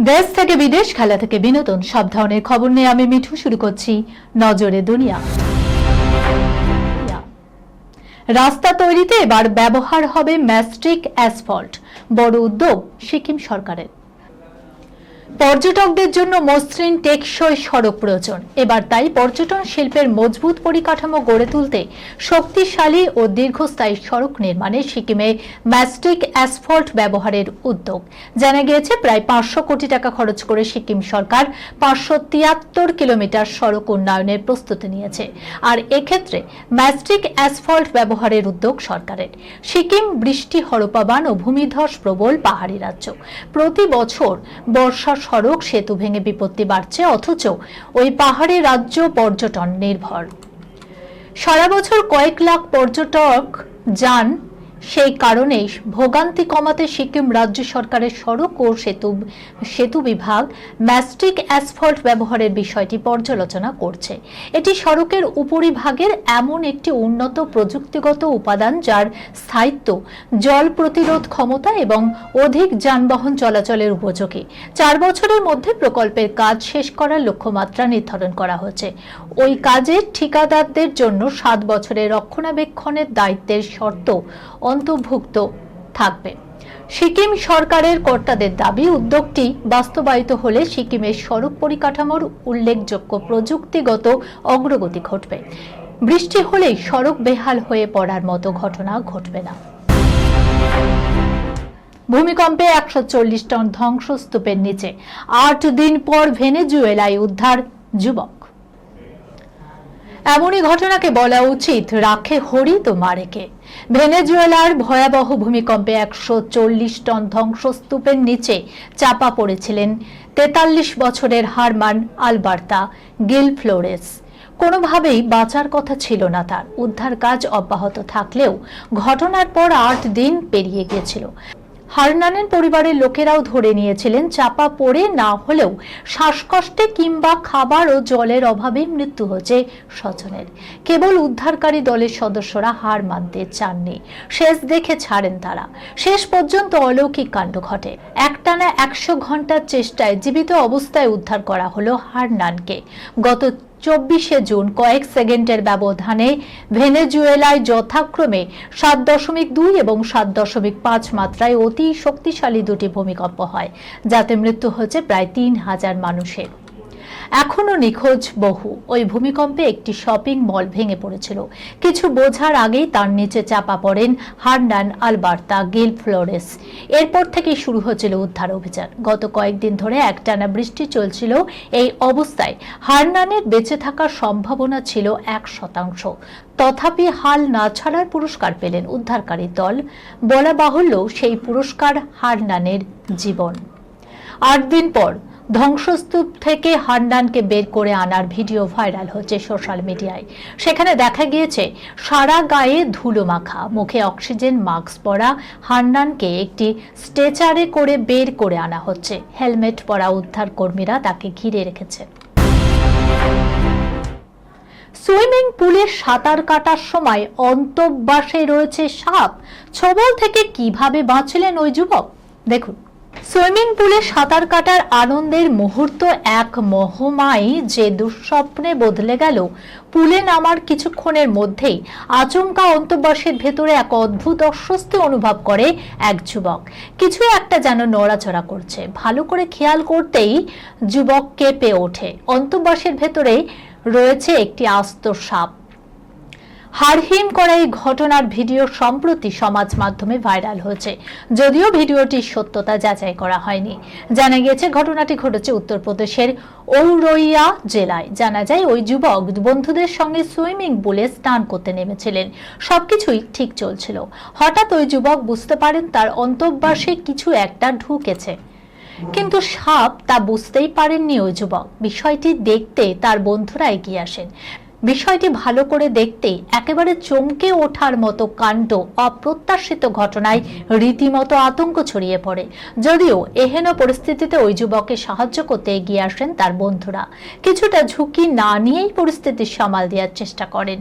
দেশ থেকে বিদেশ, খেলা থেকে বিনোদন, সব ধরনের খবর নিয়ে আমি মিঠু শুরু করছি নজরে দুনিয়া। রাস্তা তৈরিতে এবার ব্যবহার হবে ম্যাস্টিক অ্যাসফল্ট, বড় উদ্যোগ সিকিম সরকারের। পর্যটকদের জন্য মসৃণ টেকসই সড়ক প্রয়োজন। এবার তাই পর্যটন শিল্পের মজবুত পরিকাঠামো গড়ে তুলতে শক্তিশালী ও দীর্ঘস্থায়ী সড়ক নির্মাণে সিকিমে ম্যাস্টিক অ্যাসফল্ট ব্যবহারের উদ্যোগ। জানা গিয়েছে প্রায় 500 কোটি টাকা খরচ করে সিকিম সরকার 573 কিলোমিটার সড়ক উন্নয়নের প্রস্তুতি নিয়েছে। আর এক্ষেত্রে ম্যাস্টিক অ্যাসফল্ট ব্যবহারের উদ্যোগ সরকারের। সিকিম বৃষ্টি হরপাবান ও ভূমিধস প্রবল পাহাড়ি রাজ্য। প্রতি বছর বর্ষা সড়ক সেতু ভেঙে বিপত্তি বাড়ছে, অথচ ওই পাহাড়ি রাজ্য পর্যটন নির্ভর। সারা বছর কয়েক লাখ পর্যটক যান, সেই কারণেই ভোগান্তি কমাতে সিকিম রাজ্য সরকারের সড়ক ও সেতু বিভাগ ম্যাস্টিক অ্যাসফল্ট ব্যবহারের বিষয়টি পর্যালোচনা করছে। এটি সড়কের উপরিভাগের এমন একটি উন্নত প্রযুক্তিগত উপাদান যার স্থায়িত্ব, জল প্রতিরোধ ক্ষমতা এবং অধিক যানবাহন চলাচলের উপযোগী। 4 বছরের মধ্যে প্রকল্পের কাজ শেষ করার লক্ষ্যমাত্রা নির্ধারণ করা হয়েছে। ওই কাজের ঠিকাদারদের জন্য 7 বছরের রক্ষণাবেক্ষণের দায়িত্বের শর্ত অন্তর্ভুক্ত থাকবে। সিকিম সরকারের কর্তাদের দাবি, উদ্যোগটি বাস্তবায়িত হলে সিকিমের সড়ক পরিকাঠামোর উল্লেখযোগ্য প্রযুক্তিগত অগ্রগতি ঘটবে। বৃষ্টি হলেই সড়ক বেহাল হয়ে পড়ার মতো ঘটনা ঘটবে না। ভূমিকম্পে 140 টন ধ্বংসস্তূপের নিচে 8 দিন পর ভেনেজুয়েলায় উদ্ধার যুবক। এমনই ঘটনাকে বলা উচিত রাখে হরি তো মারে কে। ভেনেজুয়েলার ভয়াবহ ভূমিকম্পে 140 টন ধ্বংসস্তূপের নিচে চাপা পড়েছিলেন 43 বছরের হারমান আলবার্তা গিল ফ্লোরেস। কোনোভাবেই বাঁচার কথা ছিল না তার। উদ্ধার কাজ অব্যাহত থাকলেও ঘটনার পর 8 দিন পেরিয়ে গিয়েছিল। হারনানের পরিবারের লোকেরাও ধরে নিয়েছিলেন চাপা পড়ে না হলেও শ্বাসকষ্টে কিংবা খাবার ও জলের অভাবে মৃত্যু হয়েছে স্বজনের। কেবল উদ্ধারকারী দলের সদস্যরা হার মানতে চাননি। শেষ দেখে ছাড়েন তারা। শেষ পর্যন্ত অলৌকিক কাণ্ড ঘটে। একটানা 100 ঘন্টার চেষ্টায় জীবিত অবস্থায় উদ্ধার করা হলো হারনানকে। গত 24শে জুন কয়েক সেকেন্ডের ব্যবধানে ভেনেজুয়েলায় যথাক্রমে 7.2 এবং 7.5 মাত্রায় অতি শক্তিশালী দুটি ভূমিকম্প হয়, যাতে মৃত্যু হয়েছে প্রায় 3000 মানুষের। এখনো নিখোঁজ বহু। ওই ভূমিকম্পে একটি শপিং মল ভেঙে পড়েছিল। কিছু বোঝার আগেই তার নিচে চাপা পড়েন হারনান আলবার্তা গিল ফ্লোরেস। এরপর থেকেই শুরু হয়েছিল উদ্ধার অভিযান। গত কয়েকদিন ধরে একটানা বৃষ্টি চলছিল। এই অবস্থায় হারনানের বেঁচে থাকার সম্ভাবনা ছিল 1%। তথাপি হাল না ছাড়ার পুরস্কার পেলেন উদ্ধারকারী দল। বলা বাহুল্য, সেই পুরস্কার হারনানের জীবন। 8 দিন পর ধ্বংসস্তূপ থেকে হারনানকে বের করে আনার ভিডিও ভাইরাল হচ্ছে সোশ্যাল মিডিয়ায়। সেখানে দেখা গিয়েছে সারা গায়ে ধুলো মাখা, মুখে অক্সিজেন মাস্ক পরা হারনানকে একটি স্ট্রেচারে করে বের করে আনা হচ্ছে। হেলমেট পরা উদ্ধার কর্মীরা তাকে ঘিরে রেখেছে। সুইমিং পুলে সাঁতার কাটার সময় অন্তর্বাসে রয়েছে সাপ। ছোবল থেকে কিভাবে বাঁচলেন ওই যুবক, দেখুন। সুইমিং পুলে সাঁতার কাটার আনন্দের মুহূর্ত এক মহোমায় যে দুঃস্বপ্নে বদলে গেল। পুলে নামার কিছুক্ষণের মধ্যেই আচমকা অন্তর্বাসের ভেতরে এক অদ্ভুত অস্বস্তি অনুভব করে এক যুবক। কিছু একটা যেন নড়াচড়া করছে। ভালো করে খেয়াল করতেই যুবক কেঁপে ওঠে। অন্তর্বাসের ভেতরে রয়েছে একটি আস্ত সাপ। হাড়হিম করা এই ঘটনার ভিডিও সম্প্রতি সমাজ মাধ্যমে ভাইরাল হয়েছে, যদিও ভিডিওটির সত্যতা যাচাই করা হয়নি। জানা গিয়েছে ঘটনাটি ঘটেছে উত্তরপ্রদেশের ঔরইয়া জেলায়। জানা যায় ওই যুবক বন্ধুদের সঙ্গে সুইমিং পুলে স্নান করতে নেমেছিলেন। সবকিছুই ঠিক চলছিল। হঠাৎ ওই যুবক বুঝতে পারেন তার অন্তর্বাসে কিছু একটা ঢুকেছে, কিন্তু সাপ তা বুঝতেই পারেননি ওই যুবক। বিষয়টি দেখতে তার বন্ধুরা এগিয়ে আসেন। বিষয়টি ভালো করে দেখতেই একেবারে চমকে ওঠার মতো কাণ্ড। অপ্রত্যাশিত ঘটনায় রীতিমতো আতঙ্ক ছড়িয়ে পড়ে। যদিও এহেন পরিস্থিতিতে ওই যুবককে সাহায্য করতে এগিয়ে আসেন তার বন্ধুরা। কিছুটা ঝুঁকি না নিয়েই পরিস্থিতি সামাল দেওয়ার চেষ্টা করেন।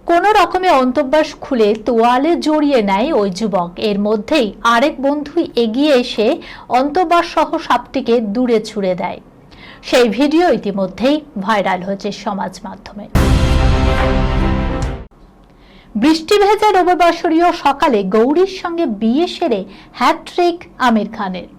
কোনো রকমে অন্তর্বাস খুলে তোয়ালে জড়িয়ে নেয় ওই যুবক। এর মধ্যেই আরেক বন্ধু এগিয়ে এসে অন্তর্বাস সহ সাপটিকে দূরে ছুড়ে দেয়। সেই ভিডিও ইতিমধ্যেই ভাইরাল হয়েছে সমাজ মাধ্যমে। বৃষ্টি ভেজা রবিবাসরীয় সকালে গৌরীর সঙ্গে বিয়ে সেরে হ্যাটট্রিক আমির খানের।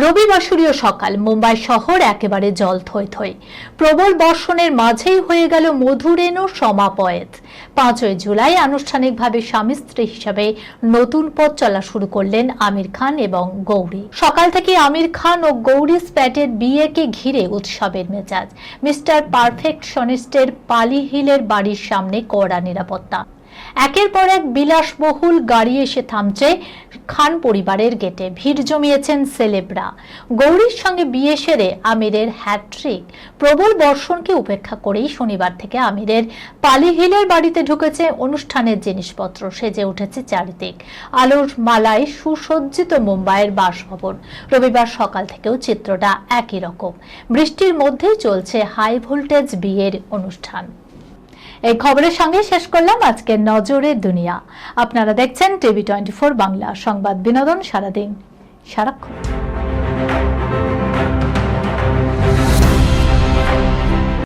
রবিবাসরীয় সকাল, মুম্বাই শহর একেবারে জল থই থই। প্রবল বর্ষণের মাঝেই হয়ে গেল মধুরেণুর সমাপয়েত। 5ই জুলাই আনুষ্ঠানিকভাবে স্বামী স্ত্রী হিসাবে নতুন পথ চলা শুরু করলেন আমির খান এবং গৌরী। সকাল থেকে আমির খান ও গৌরী স্প্যাটের বিয়েকে ঘিরে উৎসবের মেজাজ। মিস্টার পারফেকশনিস্টের পালি হিলের বাড়ির সামনে কড়া নিরাপত্তা। একের পর এক বিলাসবহুল গাড়ি এসে থামছে খান পরিবারের গেটে। ভিড় জমিয়েছেন সেলেবরা। গৌরীর সঙ্গে বিয়ে সেরে আমিরের হ্যাটট্রিক। প্রবল বর্ষণকে উপেক্ষা করেই শনিবার থেকে আমিরের পালি হিলের বাড়িতে ঢুকেছে অনুষ্ঠানের জিনিসপত্র। সেজে উঠেছে চারিদিক। আলোর মালায় সুসজ্জিত মুম্বাইয়ের বাসভবন। রবিবার সকাল থেকেও চিত্রটা একই রকম। বৃষ্টির মধ্যেই চলছে হাই ভোল্টেজ বিয়ের অনুষ্ঠান। এই খবরের সঙ্গে শেষ করলাম আজকের নজরের দুনিয়া। আপনারা দেখছেন টিভি 24 বাংলা, সংবাদ বিনোদন সারাদিন সারাক্ষণ।